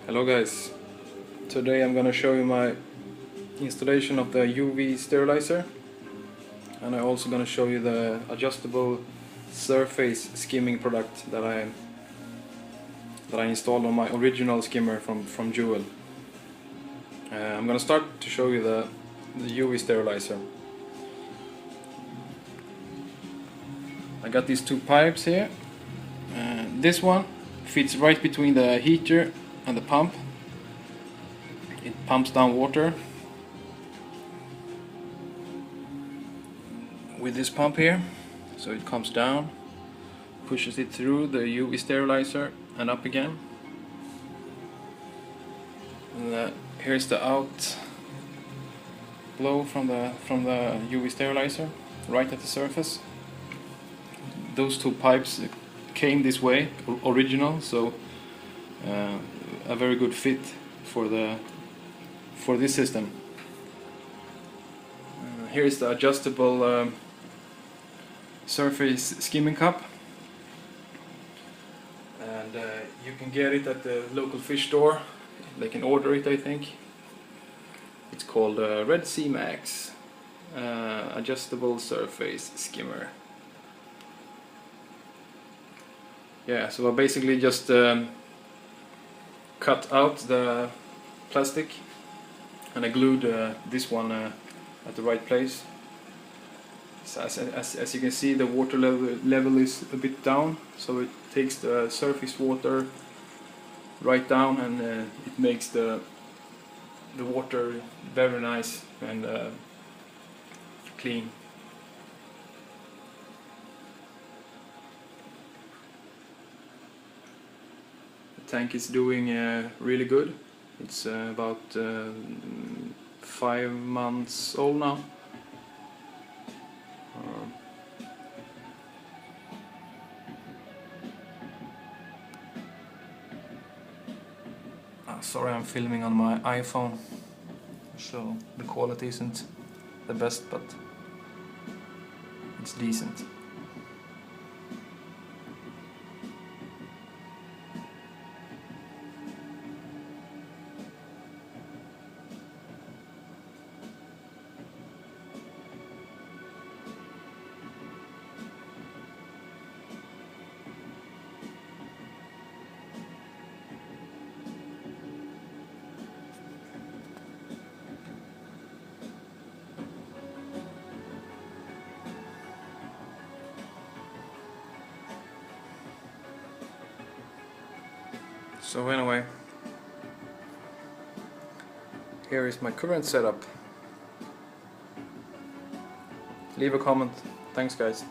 Hello guys, today I'm gonna show you my installation of the UV sterilizer, and I'm also gonna show you the adjustable surface skimming product that I installed on my original skimmer from Juwel. I'm gonna start to show you the UV sterilizer. I got these two pipes here. This one fits right between the heater and the pump. It pumps down water with this pump here, so it comes down, pushes it through the UV sterilizer and up again. And here's the out blow from the UV sterilizer right at the surface. Those two pipes came this way, original, so a very good fit for this system. Here's the adjustable surface skimming cup, and you can get it at the local fish store. They can order it, I think. It's called Red Sea Max adjustable surface skimmer. Yeah, so I basically just cut out the plastic and I glued this one at the right place. So as you can see, the water level is a bit down, so it takes the surface water right down, and it makes the water very nice and clean. The tank is doing really good. It's about 5 months old now. Sorry, I'm filming on my iPhone, so the quality isn't the best, but it's decent. So anyway, here is my current setup. Leave a comment. Thanks guys.